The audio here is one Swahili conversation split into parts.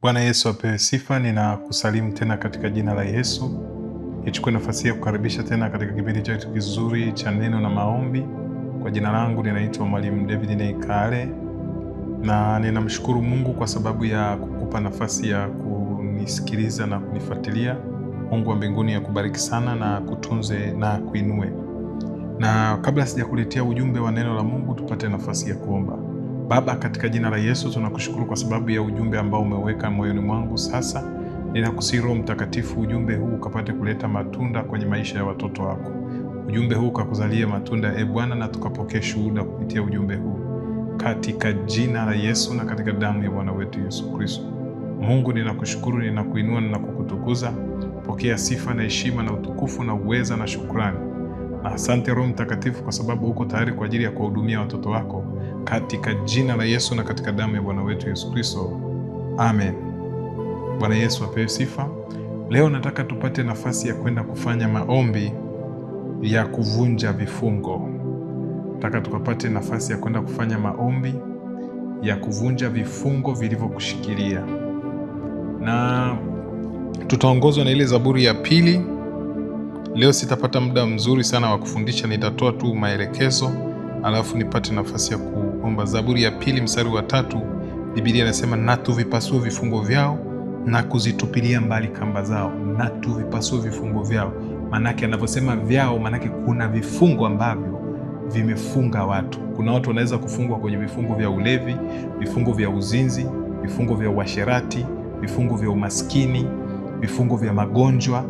Bwana Yesu apewe sifa. Ninakusalimu tena katika jina la Yesu. Nichukue nafasi ya kukaribisha tena katika kipindi chetu kizuri cha neno na maombi. Kwa jina langu ninaitwa Mwalimu David Neikale, na ninamshukuru Mungu kwa sababu ya kukupa nafasi ya kunisikiliza na kunifuatilia. Mungu wa mbinguni akubariki sana na kutunze na kuinue. Na kabla sijakuletea ujumbe wa neno la Mungu, tupate nafasi ya kuomba. Baba, katika jina la Yesu tunakushukuru kwa sababu ya ujumbe ambao umeweka moyoni mwangu. Sasa ninakusihi Roho Mtakatifu, ujumbe huu ukapate kuleta matunda kwenye maisha ya watoto wako. Ujumbe huu ukakuzalia matunda, Bwana, na tukapokee shuhuda kupitia ujumbe huu, katika jina la Yesu na katika damu ya Bwana wetu Yesu Kristo. Mungu, ninakushukuru, ninakuinua na kukutukuza. Pokea sifa na heshima na utukufu na uweza na shukrani. Na asante Roho Mtakatifu kwa sababu uko tayari kwa ajili ya kuwahudumia watoto wako, katika jina la Yesu na katika damu ya Bwana wetu Yesu Kristo. Amen. Bwana Yesu apewe sifa. Leo nataka tupate nafasi ya kwenda kufanya maombi ya kuvunja vifungo. Nataka tukapate nafasi ya kwenda kufanya maombi ya kuvunja vifungo vilivyokushikilia. Na tutaongozwa na ile Zaburi ya pili. Leo sitapata muda mzuri sana wa kufundisha, nitatoa tu maelekezo alafu nipate nafasi ya kuomba. Zaburi ya pili mstari wa 3, Biblia inasema na tuvipasue vifungo vyao na kuzitupilia mbali kamba zao. Na tuvipasue vifungo vyao, manake anavyosema vyao, manake kuna vifungo ambavyo vimefunga watu. Kuna watu wanaweza kufungwa kwenye vifungo vya ulevi, vifungo vya uzinzi, vifungo vya uasherati, vifungo vya umaskini, vifungo vya magonjwa.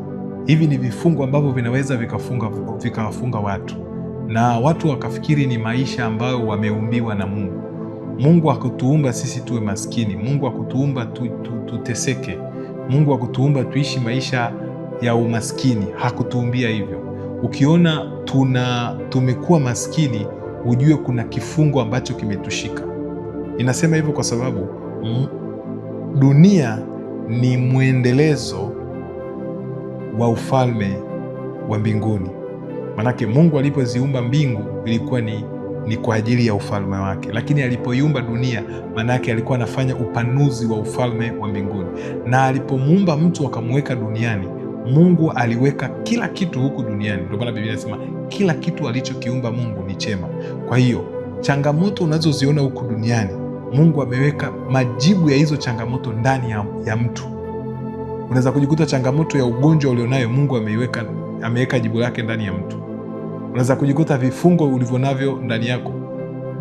Hivi ni vifungo ambavyo vinaweza vikawafunga watu, na watu wakafikiri ni maisha ambayo wameumbiwa na Mungu. Mungu hakutuumba sisi tuwe maskini. Mungu hakutuumba tuteseke. Mungu hakutuumba tuishi maisha ya umaskini. Hakutuumbia hivyo. Ukiona tumekuwa maskini, ujue kuna kifungo ambacho kimetushika. Inasema hivyo kwa sababu dunia ni mwendelezo wa ufalme wa mbinguni. Manake Mungu alipoziumba mbingu ilikuwa ni kwa ajili ya ufalme wake, lakini alipoiumba dunia, manake alikuwa anafanya upanuzi wa ufalme wa mbinguni. Na alipomuumba mtu akamweka duniani, Mungu aliweka kila kitu huku duniani. Ndio maana Biblia inasema kila kitu alichokiumba Mungu ni chema. Kwa hiyo changamoto unazoziona huku duniani, Mungu ameweka majibu ya hizo changamoto ndani ya mtu. Unaweza kujikuta changamoto ya ugonjwa ulionayo, Mungu ameweka jibu lake ndani ya mtu. Unaweza kujikuta vifungo ulivyo navyo ndani yako,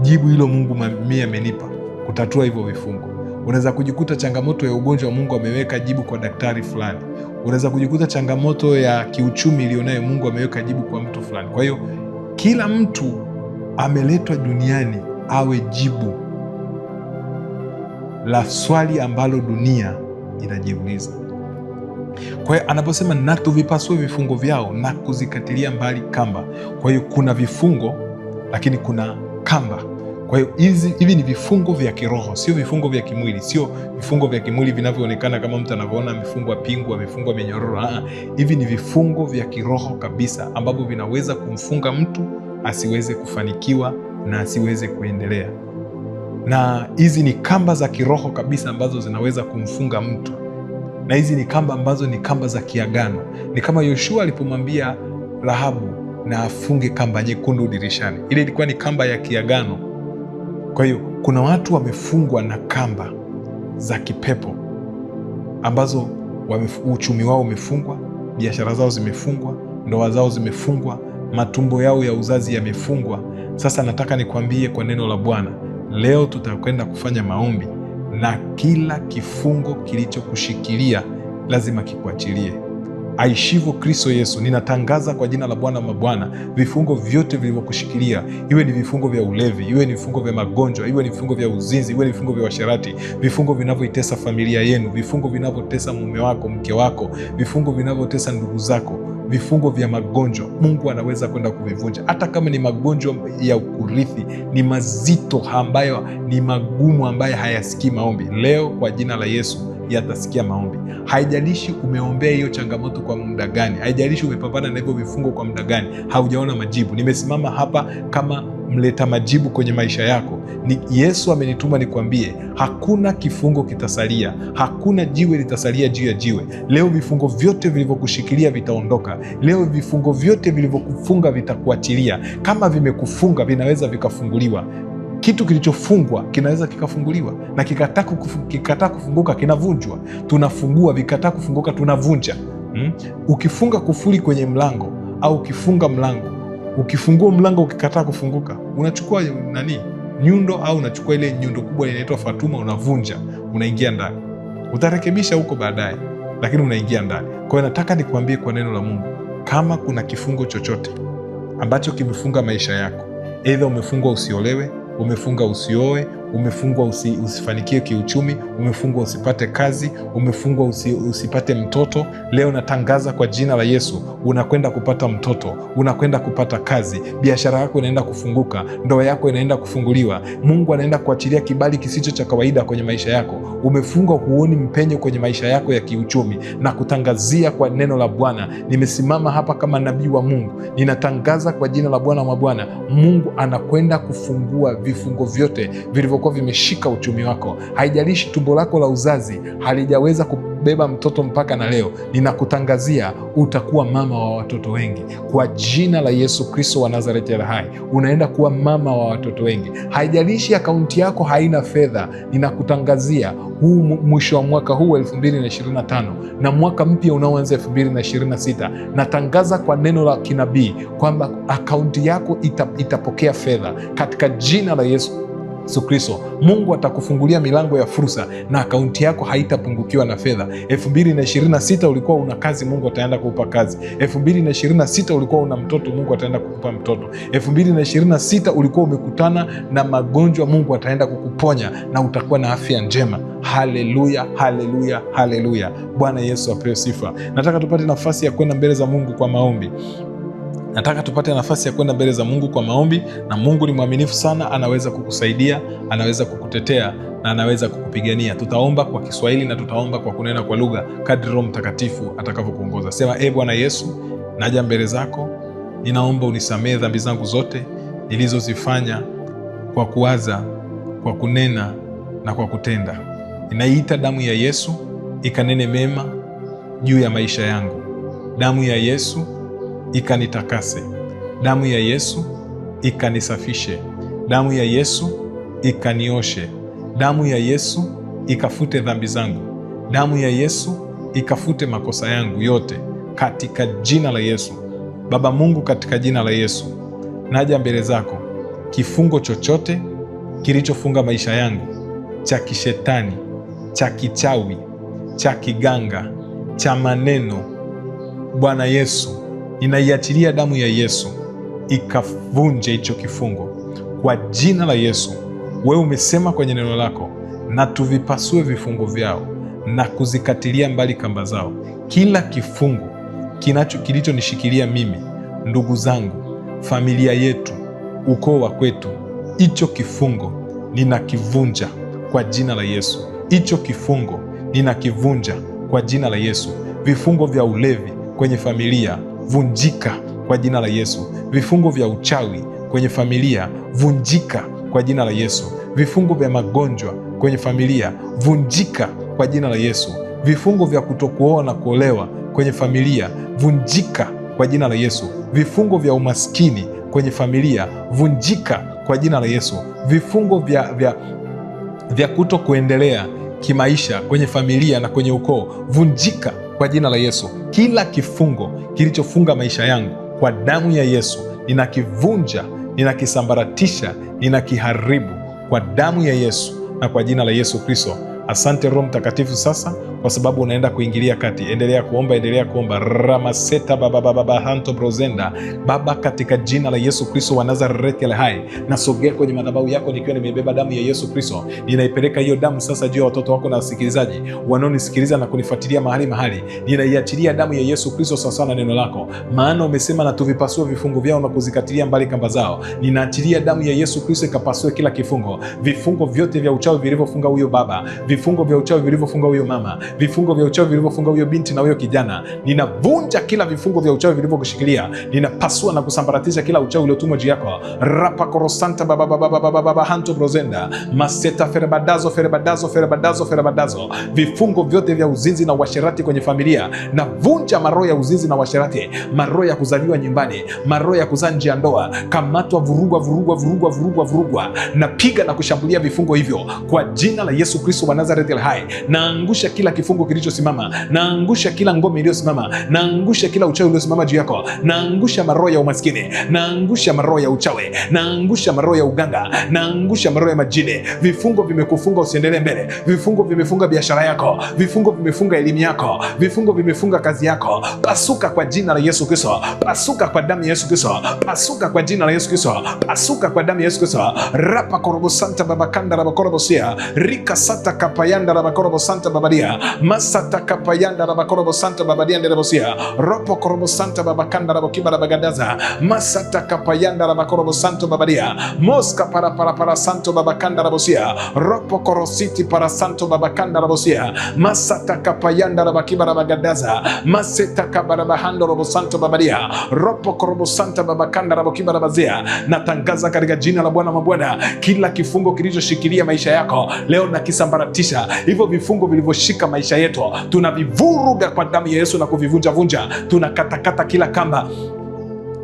jibu hilo Mungu mimi amenipa kutatua hivyo vifungo. Unaweza kujikuta changamoto ya ugonjwa, Mungu ameweka jibu kwa daktari fulani. Unaweza kujikuta changamoto ya kiuchumi ilionayo, Mungu ameweka jibu kwa mtu fulani. Kwa hiyo kila mtu ameletwa duniani awe jibu la swali ambalo dunia inajiuliza. Kwa hiyo anaposema na tuvipasue vifungo vyao na kuzikatilia mbali kamba, kwa hiyo kuna vifungo lakini kuna kamba. Kwa hiyo hivi ni vifungo vya kiroho, sio vifungo vya kimwili. Sio vifungo vya kimwili vinavyoonekana kama mtu anavyoona amefungwa pingu, amefungwa minyororo. Hivi ni vifungo vya kiroho kabisa ambavyo vinaweza kumfunga mtu asiweze kufanikiwa na asiweze kuendelea. Na hizi ni kamba za kiroho kabisa ambazo zinaweza kumfunga mtu. Na hizi ni kamba ambazo ni kamba za kiagano. Ni kama Yoshua alipomwambia Rahabu na afunge kamba nyekundu dirishani. Ile ilikuwa ni kamba ya kiagano. Kwa hiyo kuna watu wamefungwa na kamba za kipepo ambazo uchumi wao umefungwa, biashara zao zimefungwa, ndoa zao zimefungwa, matumbo yao ya uzazi yamefungwa. Sasa nataka nikwambie kwa neno la Bwana, leo tutakwenda kufanya maombi na kila kifungo kilichokushikilia lazima kikuachilie. Aishivyo Kristo Yesu, ninatangaza kwa jina la Bwana mabwana, vifungo vyote vilivyokushikilia, iwe ni vifungo vya ulevi, iwe ni vifungo vya magonjwa, iwe ni vifungo vya uzinzi, iwe ni vifungo vya uasherati, vifungo vinavyoitesa familia yenu, vifungo vinavyotesa mume wako, mke wako, vifungo vinavyotesa ndugu zako, vifungo vya magonjwa, Mungu anaweza kwenda kuvivunja. Hata kama ni magonjwa ya kurithi, ni mazito ambayo ni magumu, ambayo hayasikii maombi, leo kwa jina la Yesu yatasikia maombi. Haijalishi umeombea hiyo changamoto kwa muda gani, haijalishi umepambana na hivyo vifungo kwa muda gani, haujaona majibu. Nimesimama hapa kama mleta majibu kwenye maisha yako. Ni Yesu amenituma nikwambie, hakuna kifungo kitasalia, hakuna jiwe litasalia juu ya jiwe. Leo vifungo vyote vilivyokushikilia vitaondoka. Leo vifungo vyote vilivyokufunga vitakuachilia. Kama vimekufunga, vinaweza vikafunguliwa. Kitu kilichofungwa kinaweza kikafunguliwa, na kikataa kufunguka kinavunjwa. Tunafungua, vikataa kufunguka tunavunja. Ukifunga kufuli kwenye mlango au ukifunga mlango, ukifungua mlango ukikataa kufunguka, unachukua nyundo, au unachukua ile nyundo kubwa inaitwa Fatuma, unavunja, unaingia ndani. Utarekebisha huko baadaye, lakini unaingia ndani. Kwa hiyo nataka nikuambie kwa neno la Mungu, kama kuna kifungo chochote ambacho kimefunga maisha yako, aidha umefungwa usiolewe, umefungwa usioe, umefungwa usifanikiwe kiuchumi, umefungwa usipate kazi, umefungwa usipate mtoto, leo natangaza kwa jina la Yesu, unakwenda kupata mtoto, unakwenda kupata kazi, biashara yako inaenda kufunguka, ndoa yako inaenda kufunguliwa, Mungu anaenda kuachilia kibali kisicho cha kawaida kwenye maisha yako. Umefungwa, huoni mpenyo kwenye maisha yako ya kiuchumi, na kutangazia kwa neno la Bwana. Nimesimama hapa kama nabii wa Mungu, ninatangaza kwa jina la Bwana wa Bwana, Mungu anakwenda kufungua vifungo vyote vilivyokuwa vimeshika uchumi wako. Haijalishi tumbo lako la uzazi halijaweza kubeba mtoto mpaka na leo, ninakutangazia utakuwa mama wa watoto wengi kwa jina la Yesu Kristo wa Nazareti aliye hai. Unaenda kuwa mama wa watoto wengi. Haijalishi akaunti yako haina fedha, ninakutangazia huu mwisho wa mwaka huu 2025 na mwaka mpya unaoanza 2026, natangaza kwa neno la kinabii kwamba akaunti yako itapokea fedha katika jina la Yesu Kristo. Mungu atakufungulia milango ya fursa na akaunti yako haitapungukiwa na fedha. 2026 ulikuwa una kazi, Mungu ataenda kukupa kazi. 2026 ulikuwa una mtoto, Mungu ataenda kukupa mtoto. 2026 ulikuwa umekutana na magonjwa, Mungu ataenda kukuponya na utakuwa na afya njema. Haleluya, haleluya, haleluya. Bwana Yesu apewe sifa. Nataka tupate nafasi ya kwenda mbele za Mungu kwa maombi. Na Mungu ni mwaminifu sana, anaweza kukusaidia, anaweza kukutetea na anaweza kukupigania. Tutaomba kwa Kiswahili na tutaomba kwa kunena kwa lugha kadri Roho Mtakatifu atakavyokuongoza. Sema: Bwana Yesu, naja mbele zako, ninaomba unisamehe dhambi zangu zote nilizozifanya kwa kuwaza, kwa kunena na kwa kutenda. Ninaiita damu ya Yesu ikanene mema juu ya maisha yangu. Damu ya Yesu ikanitakase. Damu ya Yesu ikanisafishe. Damu ya Yesu ikanioshe. Damu ya Yesu ikafute dhambi zangu. Damu ya Yesu ikafute makosa yangu yote katika jina la Yesu. Baba Mungu, katika jina la Yesu naja mbele zako. Kifungo chochote kilichofunga maisha yangu, cha kishetani, cha kichawi, cha kiganga, cha maneno, Bwana Yesu, ninaiachilia damu ya Yesu ikavunje hicho kifungo kwa jina la Yesu. Wewe umesema kwenye neno lako, na tuvipasue vifungo vyao na kuzikatilia mbali kamba zao. Kila kifungo kilichonishikilia mimi, ndugu zangu, familia yetu, ukoo wa kwetu, hicho kifungo ninakivunja kwa jina la Yesu. Hicho kifungo ninakivunja kwa jina la Yesu. Vifungo vya ulevi kwenye familia, vunjika kwa jina la Yesu. Vifungo vya uchawi kwenye familia, vunjika kwa jina la Yesu. Vifungo vya magonjwa kwenye familia, vunjika kwa jina la Yesu. Vifungo vya kutokuoa na kuolewa kwenye familia, vunjika kwa jina la Yesu. Vifungo vya umaskini kwenye familia, vunjika kwa jina la Yesu. Vifungo vya kuto kuendelea kimaisha kwenye familia na kwenye ukoo, vunjika kwa jina la Yesu. Kila kifungo kilichofunga maisha yangu, kwa damu ya Yesu ninakivunja, ninakisambaratisha, ninakiharibu kwa damu ya Yesu na kwa jina la Yesu Kristo. Asante Roho Mtakatifu sasa, kwa sababu unaenda kuingilia kati. Endelea kuomba. Ramaseta baba hanto brozenda. Baba, katika jina la Yesu Kristo wa Nazareti aliye hai, nasogea kwenye madhabahu yako nikiwa nimebeba damu ya Yesu Kristo. Ninaipeleka hiyo damu sasa juu ya watoto wako na wasikilizaji wanaonisikiliza na kunifuatilia mahali. Ninaiachilia damu ya Yesu Kristo sawasawa na neno lako, maana umesema na tuvipasue vifungo vyao na kuzikatilia mbali kamba zao. Ninaachilia damu ya Yesu Kristo ikapasue kila kifungo, vifungo vyote vya uchawi vilivyofunga huyo baba, vifungo vya uchawi vilivyofunga huyo mama, vifungo vya uchawi vilivyofunga huyo binti na huyo kijana, ninavunja kila vifungo vya uchawi vilivyokushikilia, ninapasua na kusambaratisha kila uchawi uliotumwa juu yako. Rapa korosanta baba hanto brozenda maseta ferebadazo. Vifungo vyote vya uzinzi na uasherati kwenye familia, na vunja maroho ya uzinzi na uasherati, maroho ya kuzaliwa nyumbani, maroho ya kuzaa nje ya ndoa. Kamatwa, vurugwa. Napiga na kushambulia vifungo hivyo kwa jina la Yesu Kristo wa Nazareti aliye hai. Naangusha kila kifungo kilichosimama, naangusha kila ngome iliyosimama, naangusha kila uchawi uliosimama juu yako, naangusha maroho ya umaskini, naangusha maroho ya uchawi, naangusha maroho ya uganga, naangusha maroho ya majini. Vifungo vimekufunga usiendelee mbele, vifungo vimefunga biashara yako, vifungo vimefunga elimu yako, vifungo vimefunga kazi yako. Pasuka kwa jina la Yesu Kristo, pasuka kwa damu ya Yesu Kristo, pasuka kwa jina la Yesu Kristo, pasuka kwa damu ya Yesu Kristo. Rapa korobo santa babakanda rabakorobo sia rika sata kapayanda rabakorobo santa babadia masata kapayanda rabakorobo santa babadia nderabosia ropo korobo santa babakanda rabokiba rabagadaza masata kapayanda rabakorobo santo babadia moska para santo babakanda rabosia ropo korositi para santo babakanda rabosia masata kapayanda rabakiba rabagadaza maseta kabarabahando robo santo babadia ropo korobo santa babakanda rabokiba rabazia. Natangaza katika jina la Bwana mabwana, kila kifungo kilichoshikilia maisha yako leo na kisambaratisha. Hivyo vifungo vilivyoshika maisha yetu tunavivuruga kwa damu ya Yesu na kuvivunja. Tunakatakata kila kamba.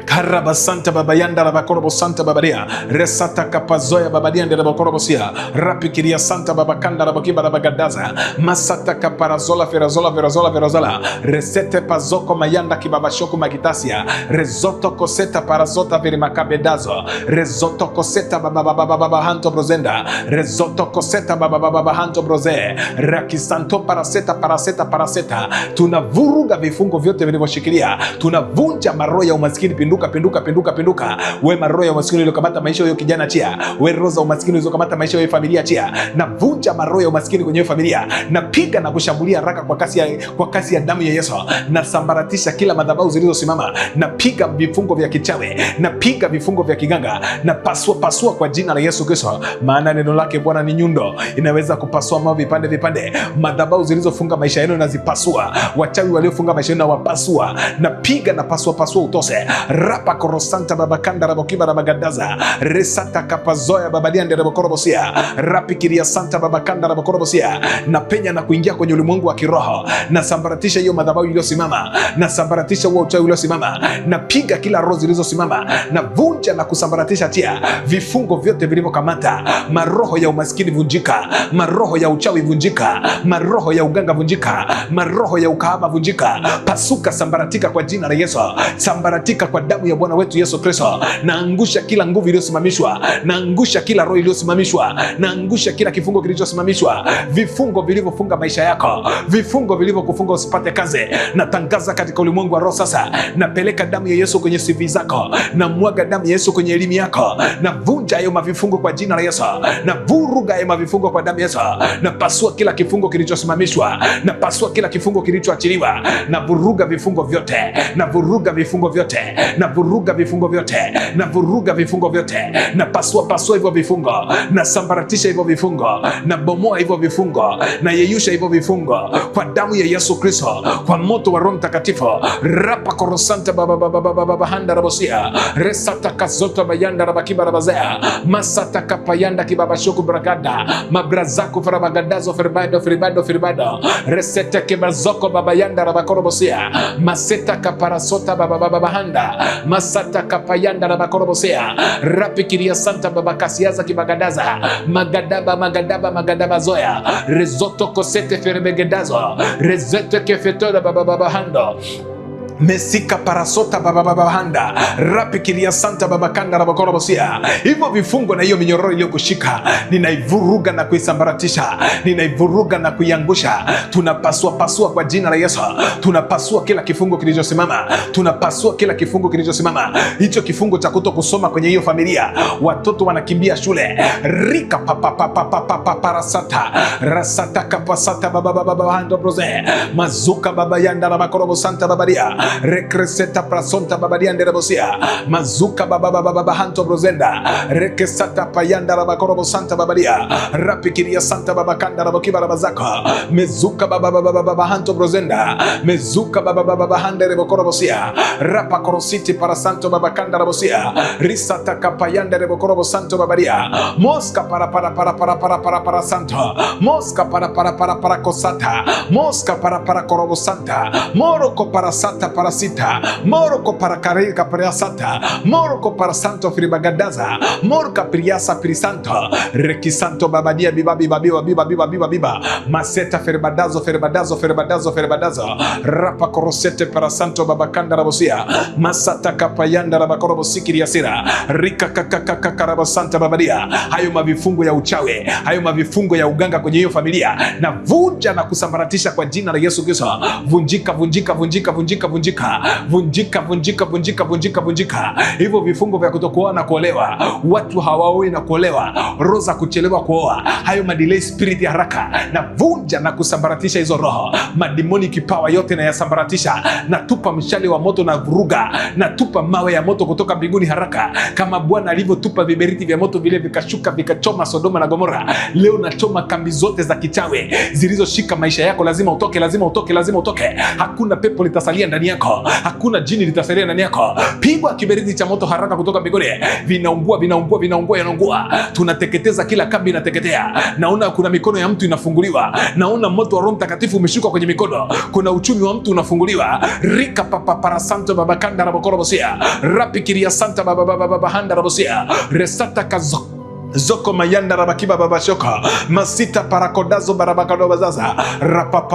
Karaba santa babayanda rabakorobo santa babadia resata kapazoya babadia nderabakorobo sia rapikiria santa babakanda rabakiba rabagadaza masata kaparazola verazola resete pazoko mayanda kibabashoko magitasia rezoto koseta parazota verimakabedazo rezoto koseta baba hanto brozenda rezoto koseta baba hanto broze rakisanto paraseta. Tunavuruga vifungo vyote vilivyoshikilia, tunavunja maroho ya umaskini. Pinduka. We maroho ya umaskini iliyokamata maisha ya kijana chia, we roho za umaskini iliyokamata maisha ya familia chia, na vunja maroho ya umaskini kwenye familia. Napiga na kushambulia haraka kwa kasi ya damu ya Yesu. Na sambaratisha kila madhabahu zilizosimama. Napiga vifungo vya kichawi, napiga vifungo vya kiganga, na pasua kwa jina la Yesu Kristo, maana neno lake Bwana ni nyundo, inaweza kupasua mawe vipande. Madhabahu zilizofunga maisha yenu nazipasua, wachawi waliofunga maisha yenu nawapasua. Napiga na pasua utose. Rapa korosanta babakanda rabokiba rabagadaza resata kapazoya babadiande rabokorobosia rapikiria santa babakanda rabokorobosia. Na penya na kuingia kwenye ulimwengu wa kiroho, na sambaratisha hiyo madhabahu iliyosimama, na sambaratisha huo uchawi uliosimama, na piga kila roho zilizosimama, na vunja na kusambaratisha tia vifungo vyote vilivyokamata. Maroho ya umaskini vunjika, maroho ya uchawi vunjika, maroho ya uganga vunjika, maroho ya ukahaba vunjika. Pasuka, sambaratika kwa jina la Yesu, sambaratika kwa damu ya Bwana wetu Yesu Kristo. Naangusha kila nguvu iliyosimamishwa, naangusha kila roho iliyosimamishwa, naangusha kila kifungo kilichosimamishwa, vifungo vilivyofunga maisha yako, vifungo vilivyokufunga usipate kazi. Natangaza katika ulimwengu wa roho sasa, napeleka damu ya Yesu kwenye CV zako, na mwaga damu ya Yesu kwenye elimu yako, na vunja hayo mavifungo kwa jina la Yesu, na vuruga hayo mavifungo kwa damu ya Yesu, na pasua kila kifungo kilichosimamishwa, na pasua kila kifungo kilichoachiliwa, na vuruga vifungo vyote, na vuruga vifungo vyote, na vuruga vifungo vyote, na vuruga vifungo vyote, na pasua hivyo vifungo, na sambaratisha hivyo vifungo, na bomoa hivyo vifungo, na yeyusha hivyo vifungo kwa damu ya Yesu Kristo, kwa moto wa Roho Mtakatifu. Rapa korosanta baba handa rabosia resata kazota bayanda rabakiba rabazea masata kapayanda kibabashoku brakada mabrazako farabagadazo firibado resete kibazoko babayanda rabakorobosia maseta kaparasota baba handa masata kapayanda rabakorobosia rapikiria santa babakasiaza kibagadaza magadaba zoya rezoto kosete firibegedazo rezete kefetoda baba hando mesika parasota bababahanda rapikilia santa babakanda rabakorobosia. Hivyo vifungo na hiyo minyororo iliyokushika ninaivuruga na kuisambaratisha, ninaivuruga na kuiangusha. Tunapasua kwa jina la Yesu, tunapasua kila kifungo kilichosimama, tunapasua kila kifungo kilichosimama. Hicho kifungo cha kuto kusoma kwenye hiyo familia, watoto wanakimbia shule, rika parasata rasata kapasata bababahanda broze mazuka babayanda rabakorobosanta babaria rekreseta prasonta babadiande rabosia mazuka baba hanto brozenda rekesata payanda rabakorobo santa babadia rapikiria santa babakanda rabokiba rabazaka mezuka baba hanto brozenda mezuka baba hande rebokorobosia rapakorositi para santo babakanda rabosia risata kapayanda rebokorobo santo babadia mosca para santo mosca para kosata mosca para korobo santa moroko para santa para sita moroko para karika para santa moroko para santo fribagadaza morka priasa prisanto rekisanto babadia biba maseta ferbadazo rapa korosete para santo babakanda rabosia masata kapayanda rabakorobo sikiri yasira rika kakakaka santa babadia. Hayo mavifungo ya uchawi, hayo mavifungo ya uganga kwenye hiyo familia na vunja na kusambaratisha kwa jina la Yesu Kristo. Vunjika. Hivyo vifungo vya kutokuoa na kuolewa, watu hawaoi na kuolewa, roho za kuchelewa kuoa, hayo madelay spirit ya haraka na vunja na kusambaratisha hizo roho. Mademoni kipawa yote na yasambaratisha, na tupa mshale wa moto na vuruga, na tupa mawe ya moto kutoka mbinguni haraka kama Bwana alivyotupa viberiti vya moto vile vikashuka vikachoma Sodoma na Gomora. Leo nachoma kambi zote za kichawi zilizoshika maisha yako. Lazima utoke. Hakuna pepo litasalia ndani yako, hakuna jini litasalia ndani yako. Pigwa kiberiti cha moto haraka kutoka mbinguni. Vinaungua. Tunateketeza kila kambi, inateketea. Naona kuna mikono ya mtu inafunguliwa, naona moto wa Roho Mtakatifu umeshuka kwenye mikono. Kuna uchumi wa mtu unafunguliwa. Rika para santo babakanda rabokorobosia rapikiria santa baba handa rabosia resata kazo Zoko mayanda rabakiba babashoka masita parakodazo barabakado bazaza rapa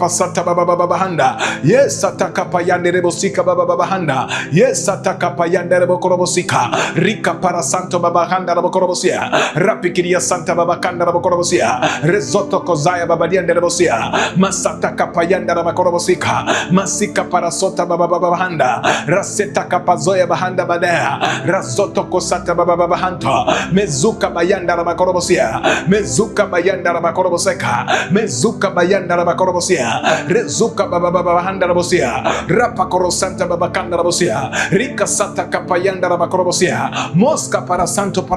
santa baba handa yes ataka payande rebosika baba handa yes ataka payande rebokorobosika rika para santo baba handa rebokorobosia rapikiria santa baba kanda rebokorobosia rezoto kozaya baba diande rebosia masata kapayanda rebokorobosika masika para sota baba handa raseta kapazoya bahanda badaya razoto kosata baba hanta mezuka bayanda rabakorobosia mezuka bayanda rabakoroboseka mezuka bayanda rabakorobosia rezuka baba handa rabosia rapa korosanta babakanda rabosia rika sata kapayanda rabakorobosia moska para santo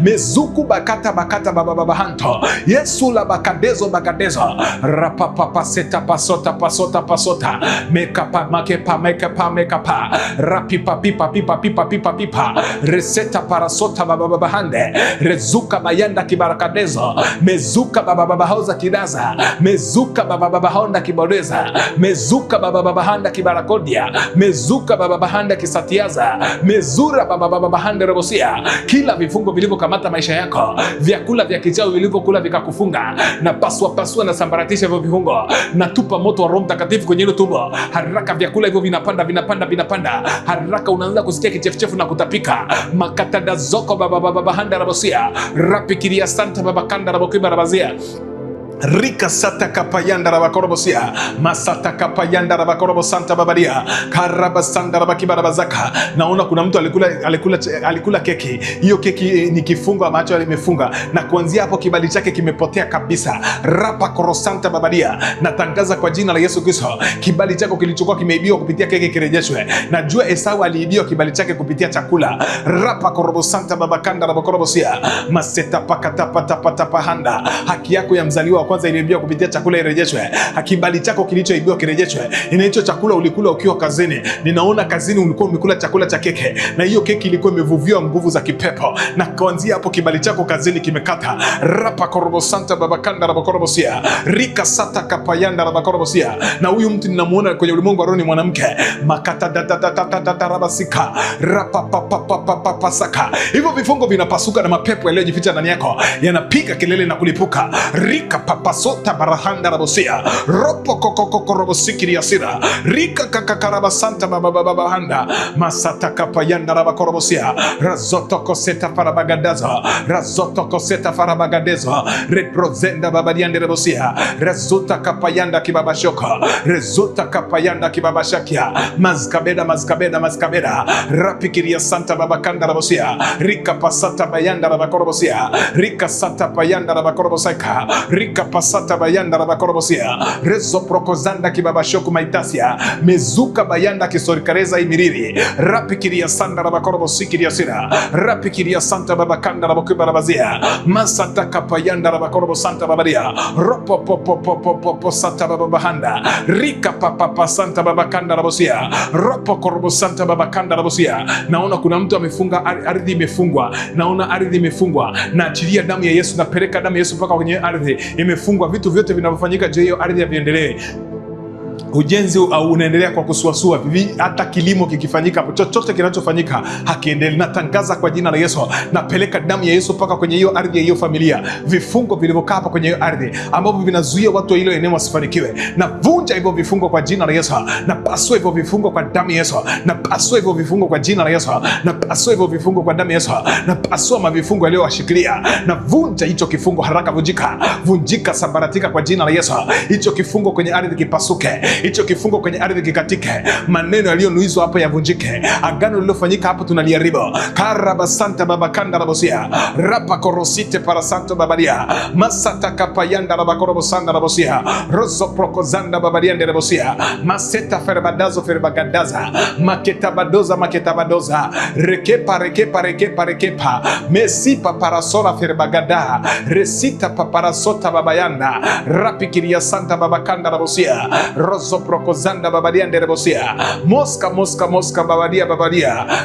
mezuku bakata baba hanto Yesu la bakadezo rapa paseta pasota mekapa mekapa rapi pipa reseta para sota baba hande rezuka bayanda kibarakadezo mezuka baba hauza kidaza mezuka baba honda kibodeza mezuka baba handa kibarakodia mezuka baba handa kisatiaza mezura baba handa rebosia. Kila vifungo vilivyokamata maisha yako, vyakula vya kichawi vilivyokula vikakufunga, na paswa na sambaratisha hivyo vifungo, na tupa moto wa Roho Mtakatifu kwenye hilo tumbo haraka. Vyakula hivyo vinapanda haraka, unaanza kusikia kichefuchefu na kutapika. Makatada zoko baba handa rabosia rapikiria santa baba kanda rabokiba rabazia Rika sata kapayanda rabakorobosia masata kapayanda rabakorobo santa babadia karabasanda rabakibarabazaka. Naona kuna mtu alikula keki. Hiyo keki ni kifungo ambacho alimefunga, na kuanzia hapo kibali chake kimepotea kabisa. Rapa korosanta babadia, natangaza kwa jina la Yesu Kristo, kibali chako kilichokuwa kimeibiwa kupitia keki kirejeshwe. Najua Esau aliibiwa kibali chake kupitia chakula. Rapa korobosanta babakanda rabakorobosia maseta pakatapatapatapa handa. Haki yako ya mzaliwa kwanza iliibiwa kupitia chakula irejeshwe. Kibali chako kilichoibiwa kirejeshwe. Inaitwa chakula ulikula ukiwa kazini. Ninaona kazini ulikuwa umekula chakula cha keke, na hiyo keki ilikuwa imevuviwa nguvu za kipepo, na kuanzia hapo kibali chako kazini kimekata. Rapa korobosanta babakanda rabakorobosia rika sata kapayanda rabakorobosia. Na huyu mtu ninamuona kwenye ulimwengu wa roho ni mwanamke. Makata rabasika rapa papapapapasaka. Hivyo vifungo vinapasuka na mapepo yaliyojificha ndani yako yanapiga kelele na kulipuka. Rika papasota barahanda rabosia ropo kokoko robosikiri yasira rika kakakarabasanta bababahanda masata kapayanda rabakorobosia razoto koseta farabagadezo reprozenda babadiande rabosia rezuta kapayanda kibabashoka rezuta kapayanda kibabashakia mazkabeda rapikiria santa babakanda rabosia rika pasata bayanda rabakorobosia rika sata payanda rabakorobosaka rika rika pasata bayanda rabakorobosia rezo prokozanda kibabashoku maitasia mezuka bayanda kisorikareza imiriri rapikiria sanda rabakorobosikiri asira rapikiria santa babakanda rabokubarabazia masata kapayanda rabakorobo santa babaria ropo popo santa babahanda rika papa santa babakanda rabosia ropo korobo santa babakanda rabosia. Naona kuna mtu amefunga ardhi, imefungwa. Naona ardhi imefungwa, na achilia damu ya Yesu, napeleka damu ya Yesu mpaka kwenye ardhi imefungwa. Vitu vyote vinavyofanyika je, hiyo ardhi viendelee. Ujenzi unaendelea kwa kusuasua, hata kilimo kikifanyika, chochote kinachofanyika hakiendelei. Natangaza kwa jina la Yesu, napeleka damu ya Yesu mpaka kwenye hiyo ardhi ya hiyo familia. Vifungo vilivyokaa hapa kwenye hiyo ardhi ambavyo vinazuia watu wa hilo eneo wasifanikiwe, navunja hivyo vifungo kwa jina la Yesu. Napasua hivyo vifungo kwa damu ya Yesu. Napasua hivyo vifungo kwa jina la Yesu. Napasua hivyo vifungo kwa damu ya Yesu. Napasua mavifungo yaliyowashikilia. Navunja hicho kifungo, haraka vunjika, vunjika, sambaratika kwa jina la Yesu. Hicho kifungo kwenye ardhi kipasuke. Hicho kifungo kwenye ardhi kikatike. Maneno yaliyonuizwa hapo yavunjike. Agano lililofanyika hapo tunaliharibu. Karaba santa babakanda rabosia rapa korosite para santo babalia masata kapayanda rabakorobo sanda rabosia rozo prokozanda babalia nderabosia maseta ferbadazo ferbagadaza maketabadoza rekepa mesipa parasola ferbagada resita paparasota babayanda rapikiria santa babakanda rabosia rozo prokozanda babalia nderebosia moska babalia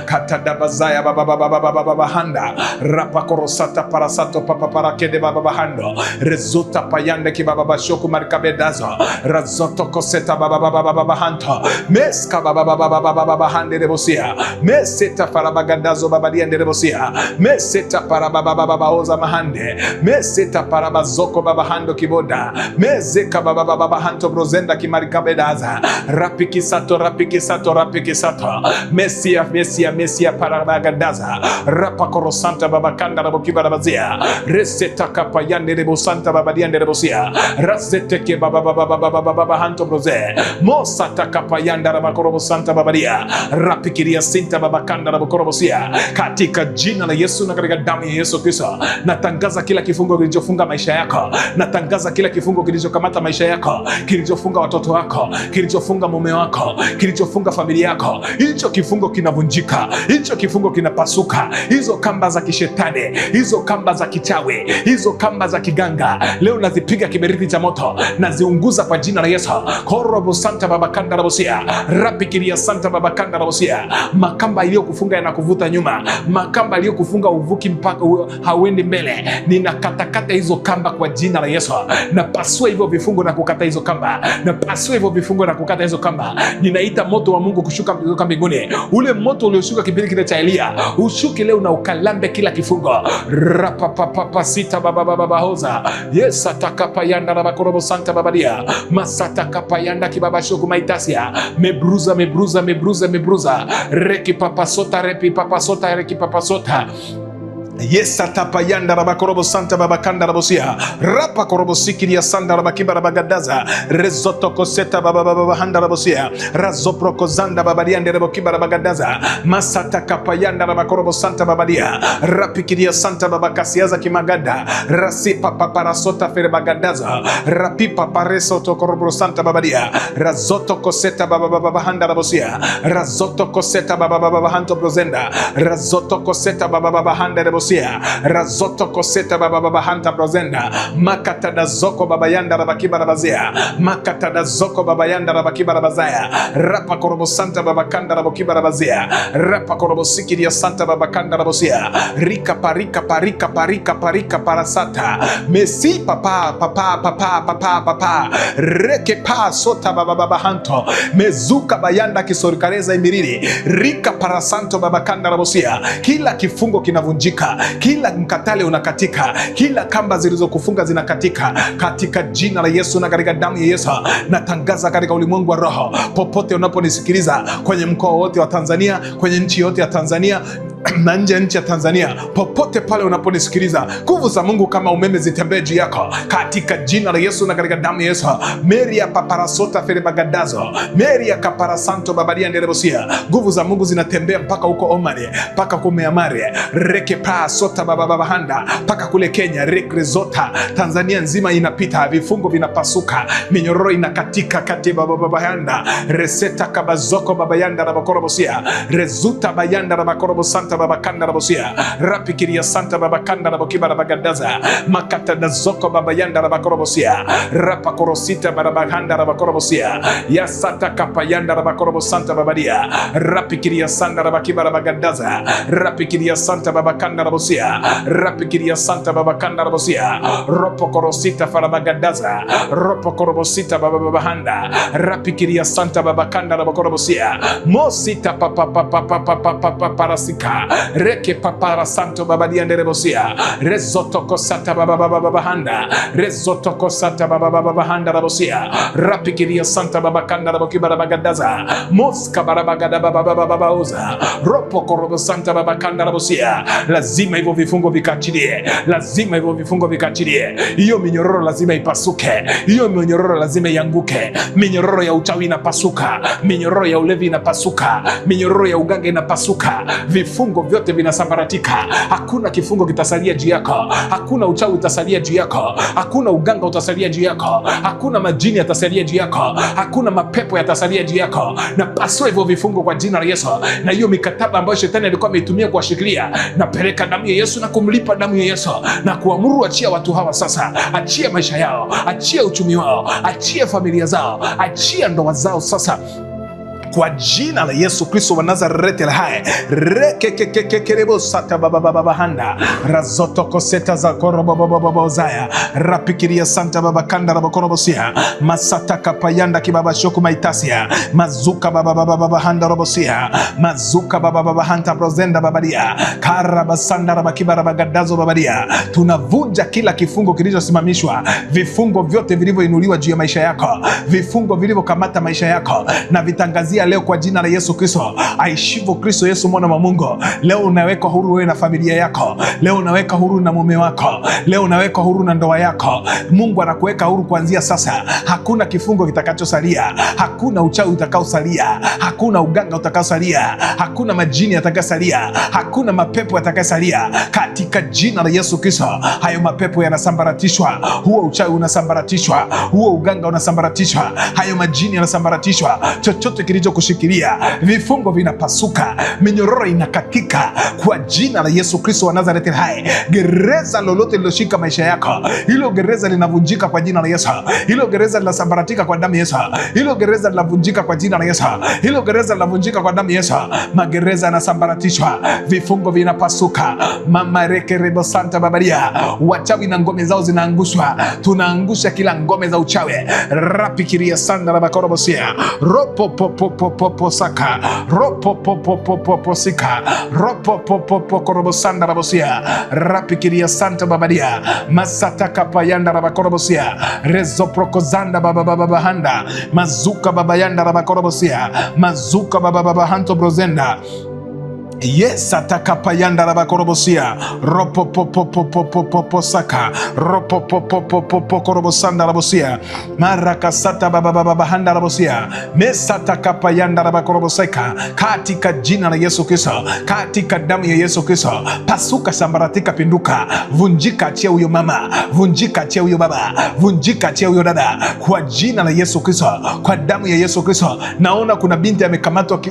katadabazaya babahanda rapakorosata parasato papaparakede babahando rezuta payande kibababashoku marikabedazo razoto koseta bababahanto meska bababahande rebosia meseta parabagadazo babalia nderebosia meseta parabababaoza mahande meseta parabazoko babahando kiboda mezeka bababahanto brozenda kimarikabedaza rapikisato mesia parabagadaza rapakorosanta babakanda rabokibadabazia reseta kapayande rebosanta babadiande rebosia razeteke bababahanto broze mosata kapayanda rabakorobosanta babadia rapikiria sinta babakanda rabokorobosia. Katika jina la Yesu na katika damu ya Yesu Kristo, natangaza kila kifungo kilichofunga maisha yako. Natangaza kila kifungo kilichokamata maisha yako, kilichofunga watoto wako, kilichofunga mume wako, kilichofunga familia yako. Hicho kifungo kinavunjika, hicho kifungo kinapasuka. Hizo kamba za kishetani, hizo kamba za kichawi, hizo kamba za kiganga, leo nazipiga kiberiti cha moto, naziunguza kwa jina la Yesu. Korobo santa babakanda rabosia rapikiria santa babakanda rabosia. Makamba iliyokufunga yanakuvuta nyuma, makamba iliyokufunga uvuki mpaka hauendi mbele, ninakatakata hizo kamba kwa jina la Yesu. Napasua hivyo vifungo na kukata hizo kamba, napasua hivyo vifungo na kukata hizo kamba. Ninaita moto wa Mungu kushuka kutoka mbinguni. Ule moto ulioshuka kipindi kile cha Elia ushuke leo na ukalambe kila kifungo. Rapapapapa sita bababahoza yes atakapayanda rabakorobo santa babadia masata kapayanda kibabashoku maitasia mebruza reki papasota yes atapayanda rabakorobo santa babakanda rabosia rapa korobo sikiria sanda rabakimba rabagadaza rezoto koseta bababahanda rabosia razoproko zanda babaliande rabokimba rabagadaza masata kapayanda rabakorobo santa babalia rapikiria santa babakasiaza kimagada rasipa paparasota ferebagadaza rapipa pareso tokorobo santa babalia razoto koseta bababahanda rabosia razoto koseta bababahanto brozenda razoto koseta bababahanda rabosia razoto koseta bababahanta brozenda makatada zoko babayanda rabakiba rabazia makatada zoko babayanda rabakiba rabazaya rapa korobo santa babakanda rabakiba rabazia rapa korobo sikiria santa babakanda rabosia rika parika parasata mesi papa reke pa sota bababahanto mezuka bayanda kisorikareza imiriri rika parasanto babakanda rabosia. Kila kifungo kinavunjika, kila mkatale unakatika, kila kamba zilizokufunga zinakatika katika jina la Yesu na katika damu ya Yesu. Natangaza katika ulimwengu wa roho, popote unaponisikiliza, kwenye mkoa wote wa Tanzania, kwenye nchi yote ya Tanzania, na nje ya nchi ya Tanzania, popote pale unaponisikiliza, nguvu za Mungu kama umeme zitembee juu yako katika jina la Yesu na katika damu ya Yesu. Meria paparasota ferebagadazo, meria kaparasanto babaria nderebosia. Nguvu za Mungu zinatembea mpaka huko Omani, mpaka kumeamari reke pa sota bababahanda, mpaka kule Kenya rekrezota. Tanzania nzima inapita, vifungo vinapasuka, minyororo inakatika kati bababahanda reseta kabazoko babayanda na bakorobosia rezuta bayanda na bakorobosanta babakanda na bosia rapikiria santa babakanda na bokiba na bagadaza makata na zoko babayanda na bakorobosia rapakorosita babahanda na bakorobosia yasata kapayanda na bakorobosanta babadia rapikiria santa na bakiba na bagadaza rapikiria santa babakanda na bosia rapikiria santa babakanda na bosia ropokorosita farabagadaza ropokorobosita bababahanda rapikiria santa babakanda na bakorobosia mosita parasika reke papara santo babadia nderebosia rezotoko sata bababahanda rezotoko sata bababahanda rabosia rapikiria santa babakanda rabokibara bagadaza moska barabagada babababauza ropo korobo santa babakanda rabosia. Lazima hivyo vifungo vikachilie, lazima hivyo vifungo vikachilie. Hiyo minyororo lazima ipasuke, hiyo minyororo lazima ianguke. Minyororo ya uchawi inapasuka, minyororo ya ulevi inapasuka, minyororo ya uganga inapasuka. Vifungo vyote vinasambaratika. Hakuna kifungo kitasalia juu yako, hakuna uchawi utasalia juu yako, hakuna uganga utasalia juu yako, hakuna majini yatasalia juu yako, hakuna mapepo yatasalia juu yako. Na pasua hivyo vifungo kwa jina la Yesu. Na hiyo mikataba ambayo shetani alikuwa ameitumia kuwashikilia, napeleka damu ya Yesu na kumlipa damu ya Yesu na kuamuru, achia watu hawa sasa, achia maisha yao, achia uchumi wao, achia familia zao, achia ndoa zao sasa kwa jina la Yesu Kristo wa Nazareti hai. Rekekekekerebo sata bababahanda razotoko seta za korobobobobozaya rapikiria santa babakanda rabokorobosia masata kapayanda kibaba shoku maitasia mazuka babababahanda robosia mazuka bababahanta brozenda babadia karabasanda rabakibara bagadazo babadia. Tunavunja kila kifungo kilichosimamishwa, vifungo vyote vilivyoinuliwa juu ya maisha yako, vifungo vilivyokamata maisha yako, na vitangazia leo kwa jina la Yesu Kristo aishivyo Kristo Yesu mwana wa Mungu. Leo unaweka huru wewe na familia yako, leo unaweka huru na mume wako, leo unaweka huru na ndoa yako. Mungu anakuweka huru kuanzia sasa. Hakuna kifungo kitakachosalia, hakuna uchawi utakaosalia, hakuna uganga utakaosalia, hakuna majini yatakayosalia, hakuna mapepo yatakayosalia katika jina la Yesu Kristo. Hayo mapepo yanasambaratishwa, huo uchawi unasambaratishwa, huo uganga unasambaratishwa, hayo majini yanasambaratishwa. Chochote kilicho kushikilia, vifungo vinapasuka, minyororo inakatika kwa jina la Yesu Kristo wa Nazareti hai. Gereza lolote liloshika maisha yako, hilo gereza linavunjika kwa jina la Yesu. Hilo gereza linasambaratika kwa damu ya Yesu. Hilo gereza linavunjika kwa jina la Yesu. Hilo gereza linavunjika kwa damu ya Yesu. Magereza yanasambaratishwa, vifungo vinapasuka. Mama rekerebo santa babaria, wachawi na ngome zao zinaangushwa. Tunaangusha kila ngome za uchawi. Rapikiria sanda la bakorobosia ropo popo saka ropo popo sika ropo popo korobosanda rabosia rapikiria santa babadia masata kapayanda rabakorobosia rezo prokozanda bababahanda mazuka babayanda rabakorobosia mazuka bababahanto brozenda. Yes, atakapayanda rabakorobosia ropo popo saka ropo popo korobosanda rabosia marakasata bababahanda rabosia mesata kapayanda rabakoroboseka katika jina la Yesu Kristo, katika damu ya Yesu Kristo. Pasuka, sambaratika, pinduka, vunjika, achia huyo mama, vunjika, achia huyo baba, vunjika, achia huyo dada kwa jina la Yesu Kristo, kwa damu ya Yesu Kristo. Naona kuna binti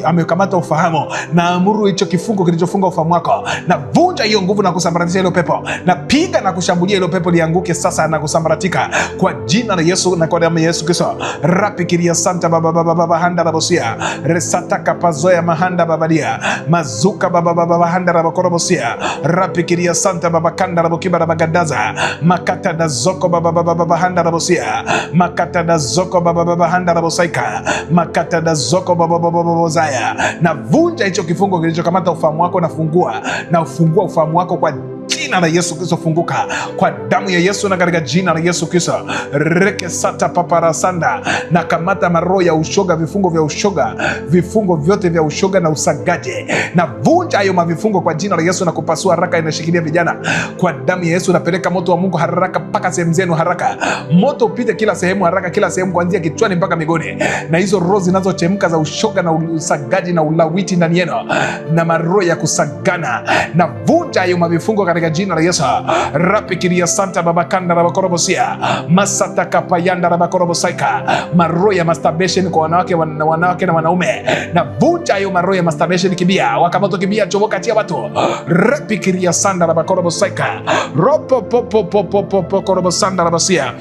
amekamata ufahamu, na amuru hicho kifungo kilichofunga ufahamu wako, na vunja hiyo nguvu na kusambaratisha hilo pepo, na piga na kushambulia hilo pepo lianguke sasa na kusambaratika kwa jina la Yesu na kwa damu ya Yesu Kristo. Rapikiria santa baba handa rabosia resata kapazoya mahanda babadia mazuka baba handa rabakorobosia rapikiria santa baba kanda rabokiba rabagadaza makata da zoko baba handa rabosia makata da zoko baba handa rabosaika makata da zoko baba zaya. Na vunja hicho kifungo kilichokamata ufahamu wako, na fungua ufahamu wako kwa jina la Yesu Kristo funguka kwa damu ya Yesu na katika jina la Yesu Kristo. Reke sata paparasanda, na kamata maroho ya ushoga, vifungo vya ushoga, vifungo vyote vya ushoga na usagaje, na vunja hayo mavifungo kwa jina la Yesu na kupasua haraka inashikilia vijana kwa damu ya Yesu. Napeleka moto wa Mungu haraka mpaka sehemu zenu haraka, moto upite kila sehemu haraka, kila sehemu kuanzia kichwani mpaka miguuni, na hizo roho zinazochemka za ushoga na usagaji na ulawiti ndani yenu na maroho ya kusagana, na vunja hayo mavifungo katika jina la Yesu. Rapikiria santa babakanda rabakorobosia masata kapayanda rabakorobosaika, maroho ya masturbation kwa wanawake na wanaume, na vunja hayo maroho ya masturbation. Kibia wakamoto, kibia choboka tia watu. Rapikiria sanda rabakorobosaika ropo popo popo popo korobosanda rabasia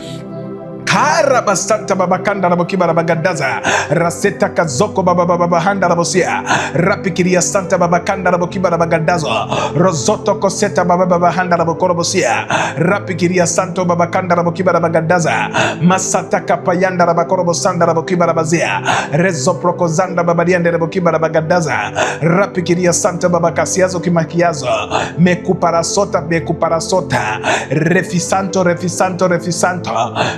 Karabasanta babakanda rabokiba rabagadaza raseta kazoko babababahanda rabosia rapikiria santa babakanda rabokiba rabagadazo rozoto koseta babababahanda rabokorobosia rapikiria santo babakanda rabokiba rabagadaza masata kapayanda rabakorobosanda rabokiba rabazia rezo prokozanda babadiande rabokiba rabagadaza rapikiria santa babakasiazo kimakiazo mekuparasota refisanto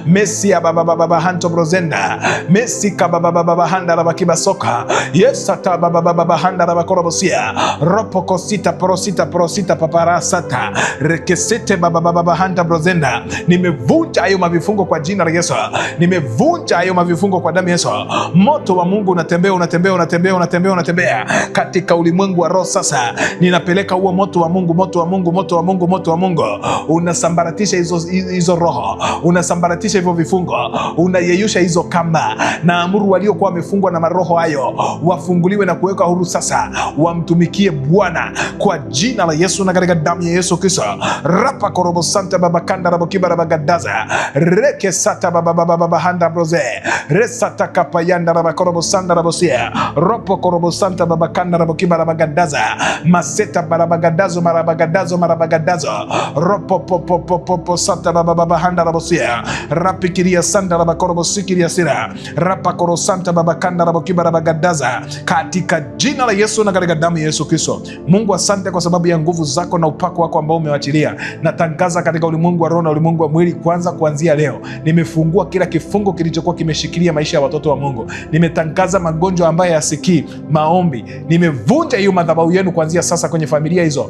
Mesia baba hanto brozenda Mesika baba handa rabakiba soka Yesata baba handa rabakorobosia Ropoko sita prosita paparasata Rekesete baba handa brozenda. Nimevunja hayo mavifungo kwa jina la Yesu. Nimevunja hayo mavifungo kwa damu ya Yesu. Moto wa Mungu unatembea katika ulimwengu wa roho. Sasa ninapeleka huo moto wa Mungu unasambaratisha hizo roho, unasambaratisha hivyo vifungo, unayeyusha hizo kamba, na amuru waliokuwa wamefungwa na maroho hayo wafunguliwe na kuwekwa huru sasa, wamtumikie Bwana kwa jina la Yesu na katika damu ya Yesu Kristo. Rapa korobo santa baba kanda rabo kiba rabagadaza reke sata baba handa broze resata kapayanda raba korobo sanda rabo sia ropo korobo santa baba kanda rabo kiba rabagadaza maseta barabagadazo marabagadazo ropo popo santa baba handa rabo sia rapikiria sanda raba korobo sikiria sira rapa koro santa baba kanda rabo kiba rabagadaza katika jina la Yesu na katika damu ya Yesu Kristo. Mungu, asante kwa sababu ya nguvu zako na upako wako ambao umewachilia. Natangaza katika ulimwengu wa roho na ulimwengu wa mwili, kuanzia leo nimefungua kila kifungo kilichokuwa kimeshikilia maisha ya watoto wa Mungu. Nimetangaza magonjwa ambayo yasikii maombi, nimevunja hiyo madhabahu yenu kuanzia sasa kwenye familia hizo.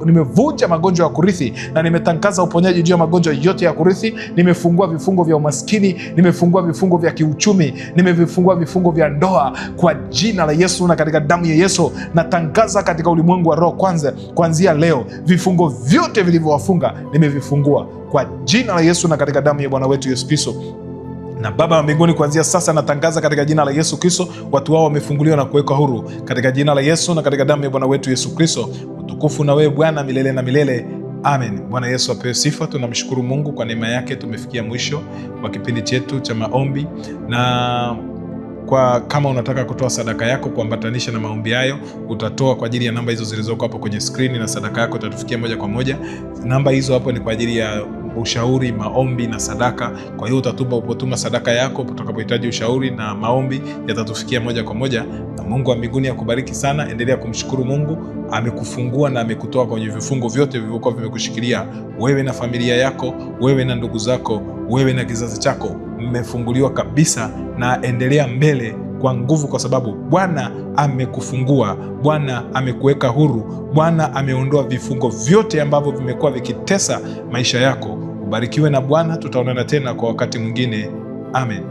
Nimevunja magonjwa ya kurithi na nimetangaza uponyaji juu ya magonjwa yote ya kurithi. Nimefungua vifungo vya umaskini, nimefungua vifungo vya kiuchumi, nimevifungua vifungo vya ndoa kwa jina la Yesu na katika damu ya Yesu. Natangaza katika ulimwengu wa roho kuanzia leo vifungo vyote vilivyowafunga nimevifungua kwa jina la Yesu na katika damu ya Bwana wetu Yesu Kristo. Na Baba wa mbinguni, kuanzia sasa natangaza katika jina la Yesu Kristo, watu wao wamefunguliwa na kuwekwa huru katika jina la Yesu na katika damu ya Bwana wetu Yesu Kristo. Utukufu na wewe Bwana milele na milele. Amen. Bwana Yesu apewe sifa. Tunamshukuru Mungu kwa neema yake. Tumefikia mwisho wa kipindi chetu cha maombi, na kama unataka kutoa sadaka yako kuambatanisha na maombi hayo, utatoa kwa ajili ya namba hizo zilizoko hapo kwenye screen, na sadaka yako itatufikia moja kwa moja. Namba hizo hapo ni kwa ajili ya ushauri, maombi na sadaka. Kwa hiyo utapotuma sadaka yako utakapohitaji ushauri na maombi, yatatufikia moja kwa moja. Na Mungu wa mbinguni akubariki sana. Endelea kumshukuru Mungu, amekufungua na amekutoa kwenye vifungo vyote vilivyokuwa vimekushikilia wewe na familia yako, wewe na ndugu zako, wewe na kizazi chako. Mmefunguliwa kabisa, na endelea mbele kwa nguvu, kwa sababu Bwana amekufungua, Bwana amekuweka huru, Bwana ameondoa vifungo vyote ambavyo vimekuwa vikitesa maisha yako. Ubarikiwe na Bwana. Tutaonana tena kwa wakati mwingine. Amen.